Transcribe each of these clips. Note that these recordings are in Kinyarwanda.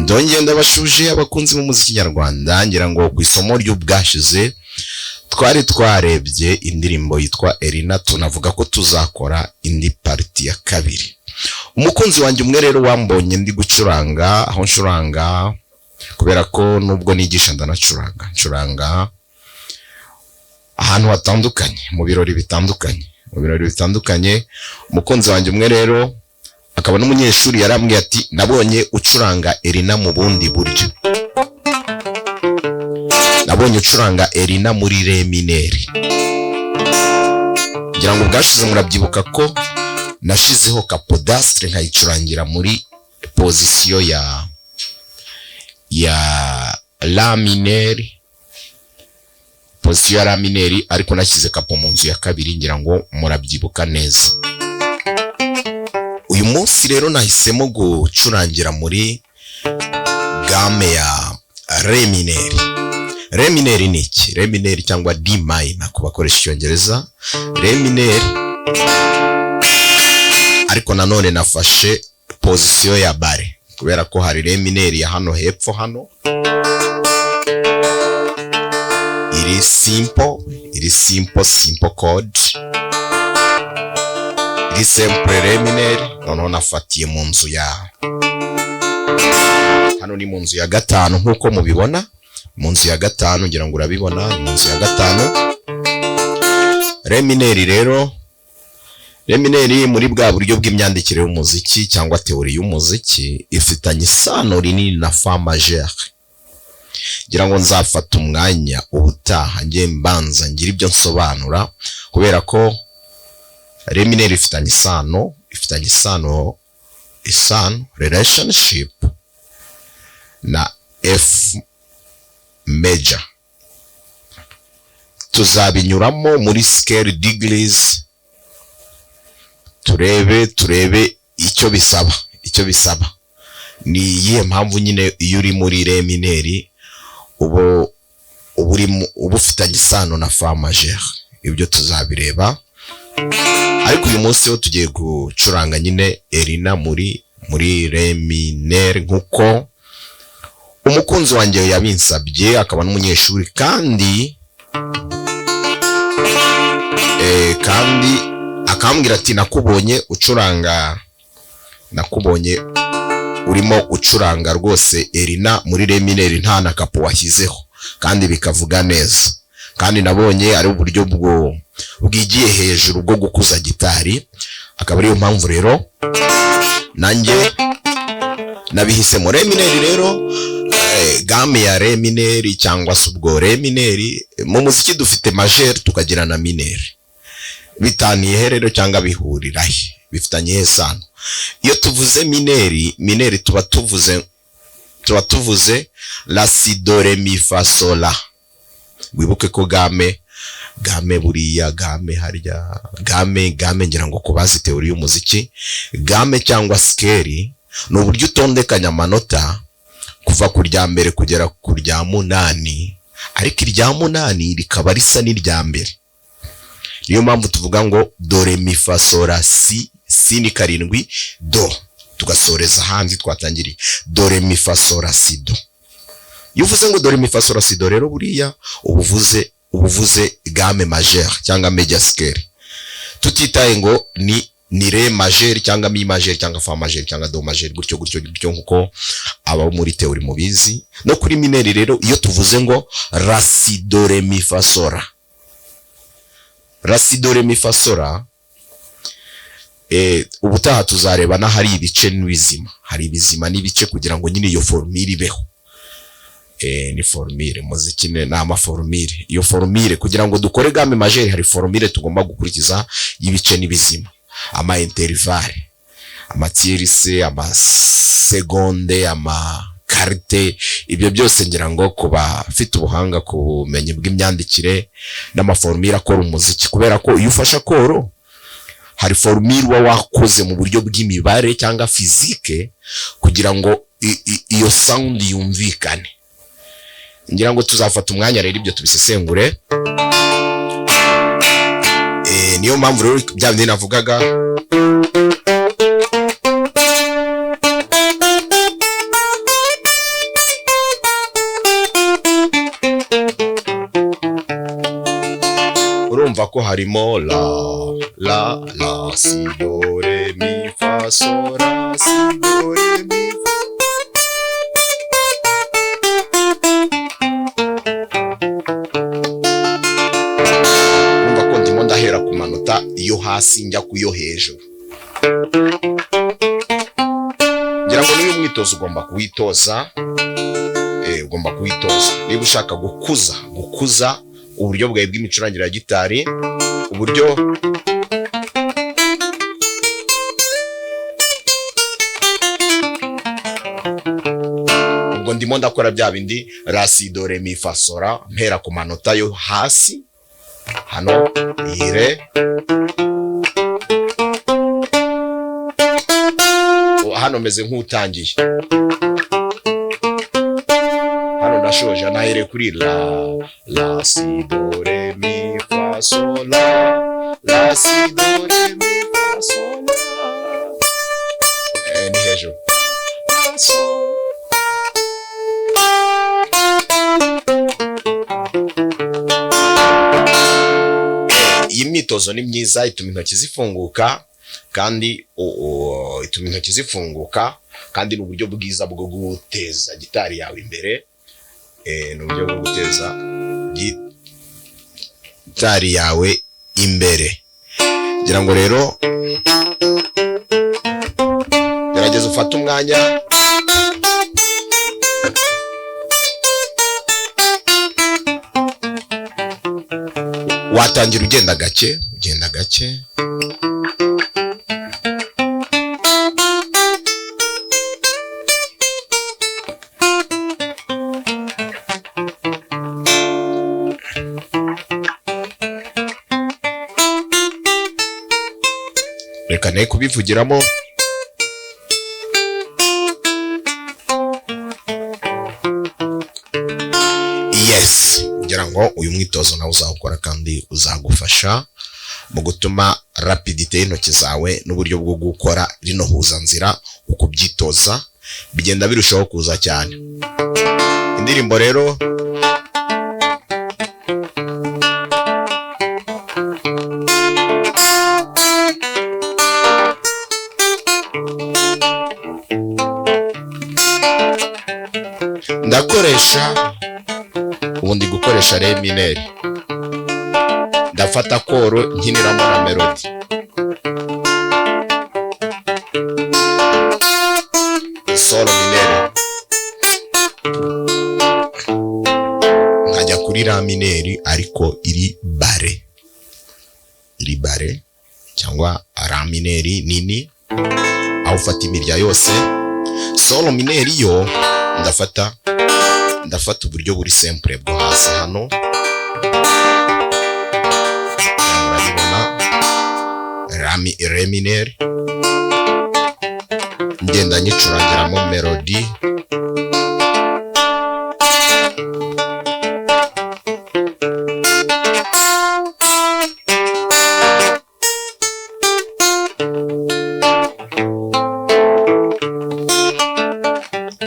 ndongeye ndabashuje abakunzi b'umuziki nyarwanda, ngira ngo ku isomo ry'ubwashize twari twarebye indirimbo yitwa Elina, tunavuga ko tuzakora indi parti ya kabiri. Umukunzi wanjye umwe rero wambonye ndi gucuranga, aho ncuranga kubera ko nubwo nigisha ncuranga ahantu hatandukanye, mu birori bitandukanye. Umukunzi wanjye umwe rero akaba n'umunyeshuri yarambwiye ati nabonye ucuranga Elina mu bundi buryo, nabonye ucuranga Elina muri re mineri. Ngira ngo bwashize murabyibuka ko nashizeho kapodastre nkayicurangira muri pozisiyo ya la mineri, pozisiyo ya la mineri, ariko nashyize kapo mu nzu ya kabiri, ngira ngo murabyibuka neza. Uyu munsi rero nahisemo gucurangira muri game ya re mineri. Re mineri ni iki? Re mineri cyangwa D minor ku bakoresha icyongereza. Re mineri, ariko nanone nafashe pozisiyo ya bare kubera ko hari re mineri ya hano hepfo hano iri simple chord, iri simple re mineri. Noneho nafatiye mu nzu ya hano, ni mu nzu ya gatanu nkuko mubibona, mu nzu ya gatanu, ngira ngo urabibona, mu nzu ya gatanu. Re mineri rero, re mineri muri bwa buryo bw'imyandikire y'umuziki cyangwa teori y'umuziki ifitanye isano rinini na fa majeur. Ngira ngo nzafata umwanya ubutaha ngiye mbanza ngira ibyo nsobanura, kubera ko re mineri ifitanye isano relationship na F major. Tuzabinyuramo muri scale degrees, turebe icyo bisaba. Ni iyihe mpamvu nyine iyo uri muri re mineri ubu ufitanye isano na fa majeur. Ibyo tuzabireba, ariko uyu munsi ho tugiye gucuranga nyine Elina muri re mineri nkuko umukunzi wanjye yabinsabye, akaba n'umunyeshuri kandi akambwira ati nakubonye urimo ucuranga rwose Elina muri re mineri nta na kapo washyizeho, kandi bikavuga neza, kandi nabonye ari uburyo bwigiye hejuru bwo gukuza gitari. Akaba ariyo mpamvu rero nanjye nabihisemo re mineri. Rero game ya re mineri cyangwa se ubwo re mineri, mu muziki dufite majeur tukagira na mineri. Bitaniye rero cyangwa bihurira he? Bifitanye isano. Iyo tuvuze mineri tuba tuvuze la si do re mi fa sol la. Wibuke ko game buriya harya game ngira ngo kubazi teori y'umuziki, game cyangwa scale ni uburyo utondekanya amanota kuva ku rya mbere kugera ku rya munani, ariko irya munani rikaba risa n'irya mbere. Niyo mpamvu tuvuga ngo do re mi fa sol la si ni karindwi, do tugasoreza hanze twatangiriye do re mi fa sol la si do. Iyo uvuze ngo do re mi fa sol la si do rero buriya ubuvuze game majeur cyangwa major scale, tutitaye ngo ni re majeur cyangwa mi majeur cyangwa fa majeur cyangwa do majeur, gutyo nkuko aba muri teori mubizi. No kuri mineri rero iyo tuvuze ngo la si do re mi fa sol la, la si do re mi fa sol la, ubutaha tuzareba na hari ibice n'ibizima, hari ibizima n'ibice kugira ngo nyine iyo formule ibeho. Ni formule muziki na amaformule. Iyo formule kugira ngo dukore game majeur hari formule tugomba gukurikiza y'ibice n'ibizima, ama intervalle, ama tierce, ama seconde, ama quarte. Ibyo byose ngira ngo kuba afite ubuhanga ku bumenyi bw'imyandikire n'amaformule akora umuziki, kubera ko iyo ufasha koro hari formule wakoze mu buryo bw'imibare cyangwa physique kugira ngo iyo sound yumvikane. Ngira ngo tuzafata umwanya rero ibyo tubisesengure. Niyo mpamvu rero bya bindi navugaga ko harimo la si do re mi fa sol la si do re mi fa. Urumva ko ndimo ndahera ku manota yo hasi njya ku yo hejuru. Ngira ngo n'uyu mwitozo ugomba kuwitoza, ugomba kuwitoza niba ushaka gukuza uburyo bwawe bw'imicurangire ya gitari, uburyo ubwo ndimo ndakora bya bindi la si do re mi fa sol la, mpera ku manota yo hasi hano ire, hano meze nk'utangiye, hano ndashoje nahere kuri la si do re mi fa sol la si do re mi fa sol la, ni hejuru la sol. Iyi myitozo ni myiza, ituma intoki zifunguka kandi ni uburyo bwiza bwo guteza gitari yawe imbere, ni uburyo bwo guteza gitari yawe imbere. Ngira ngo rero gerageza ufate umwanya watangira ugenda gake reka ne kubivugiramo. Yes, ngira ngo uyu mwitozo nawe uzawukora kandi uzagufasha mu gutuma rapidite y'intoki zawe n'uburyo bwo gukora rino huzanzira uko byitoza bigenda birushaho kuza cyane. Indirimbo rero ndakoresha, ubundi gukoresha re mineri, ndafata koro nkiniramo na melody, sol mineri, nkajya kuri la mineri ariko iri bare cyangwa la mineri nini, aho ufata imirya yose. Sol mineri yo ndafata uburyo buri simple bwo hasi hano, murabibona re mineri, ngenda nyicurangiramo melody,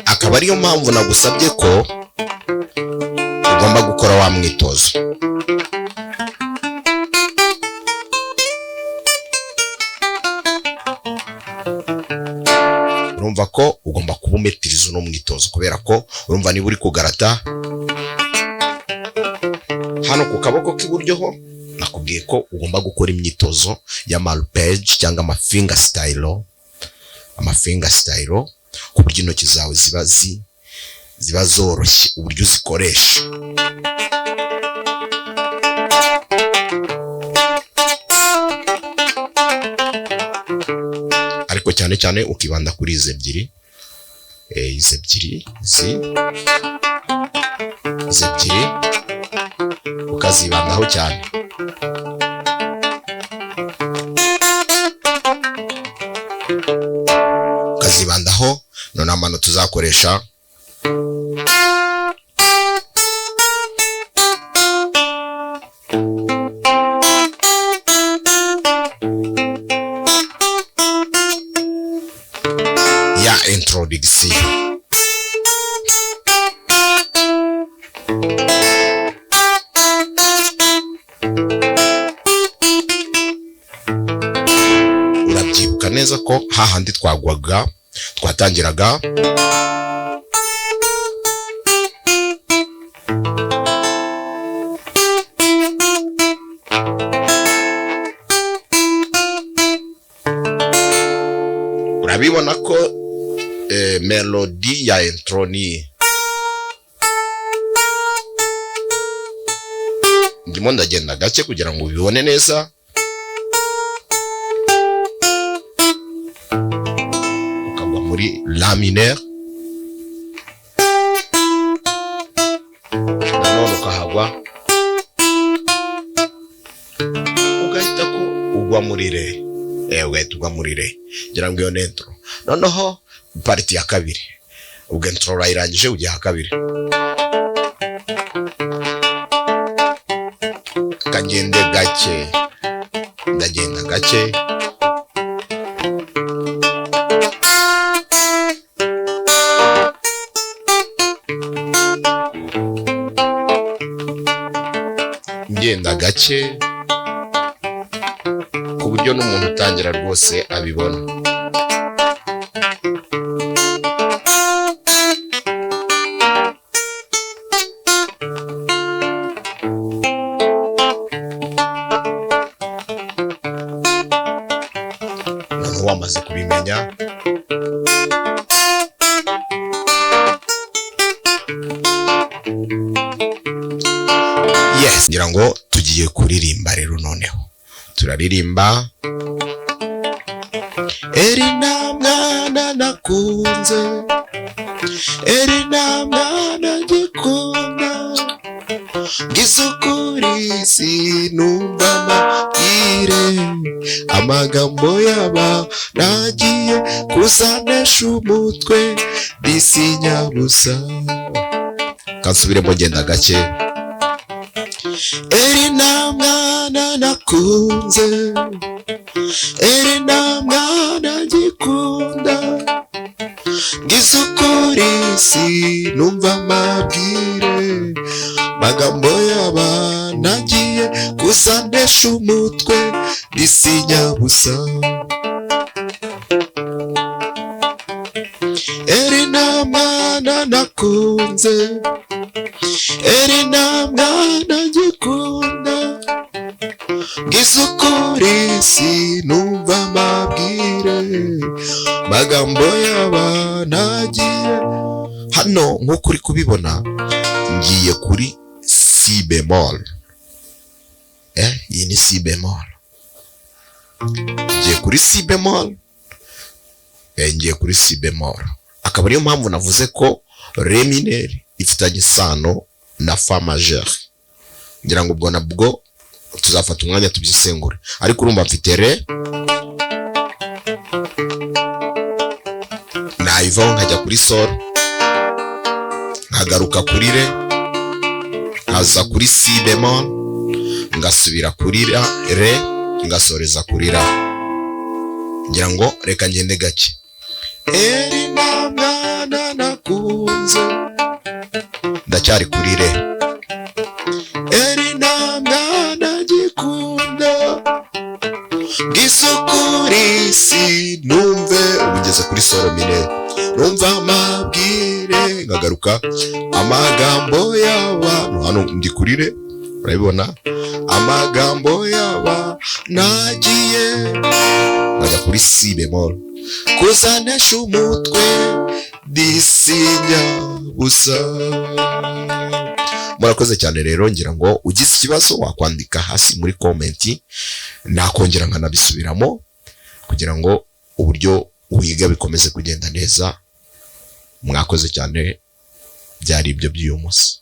akaba ariyo mpamvu nagusabye ko ugomba gukora wa mwitozo. Urumva ko ugomba kuba umetiriza uno mwitozo, kubera ko urumva niba uri kugarata hano ku kaboko k'iburyo ho, nakubwiye ko ugomba gukora imyitozo ya marpage cyangwa amafinger style, ku buryo intoki zawe ziba zoroshye uburyo uzikoresha. Ariko cyane cyane ukibanda kuri izi ebyiri, ukazibandaho cyane. Ukazibandaho, none amano tuzakoresha ya introduction. neza ko hahandi twatangiraga urabibona ko melody ya intro ni ndimo ndagenda gake kugira ngo ubibone neza. Ukagwa muri la mineur, nanone ukahagwa ugahita ko ugwa muri re, ugahita ugwa muri re, ngira ngo iyo ni intro. Noneho parti ya kabiri, ubwo intro urayirangije ujya ha kabiri, kagende gake, ndagenda gake, ngenda gake ku buryo n'umuntu utangira rwose abibona. Wamaze kubimenya, yes, ngira ngo tugiye kuririmba rero. Noneho turaririmba Erina mwana nakunze, Erina mwana ngikunda, ngisukuri sinumva amabwire, amagambo yaba nagiye kuzanesha umutwe disinyabusa. Kansubiremo ngenda gake. Erina mwana nakunze, Erina mwana ngikunda, ngisukuri sinumva amabwire, magambo yaba nagiye kuzanesha umutwe disinyabusa. Erina mwana nakunze, Erina mwana ngikunda, ngisukuri sinumva amabwire, magambo yaba nagiye. Hano nk'uko uri kubibona ngiye kuri si bemol, iyi ni si bemol, ngiye kuri si bemol, ngiye kuri si bemol. Akaba ariyo mpamvu navuze ko re mineur ifitanye isano na fa majeur. Ngira ngo ubwo nabwo tuzafata umwanya tubyisengure, ariko urumva mfite re, nayivaho nkajya kuri sol, nkagaruka kuri re, nkaza kuri si bemol, ngasubira kuri re, ngasoreza kuri ra. Ngira ngo reka ngende gake. Erina mwana nakunze, ndacyari kuri re. Erina mwana ngikunda, ngisukuri sinumve, ubugeze kuri solo mineur, numva amabwire, ngagaruka amagambo y'abantu. Hano ndi kuri re, urabibona, amagambo y'aba nagiye, nkajya kuri si bemol, kuzanesha umutwe disinyabusa. Murakoze cyane rero, ngira ngo ugize ikibazo wakwandika hasi muri komenti, nakongera nkanabisubiramo kugira ngo uburyo wiga bikomeze kugenda neza. Mwakoze cyane, byari ibyo by'uyu munsi.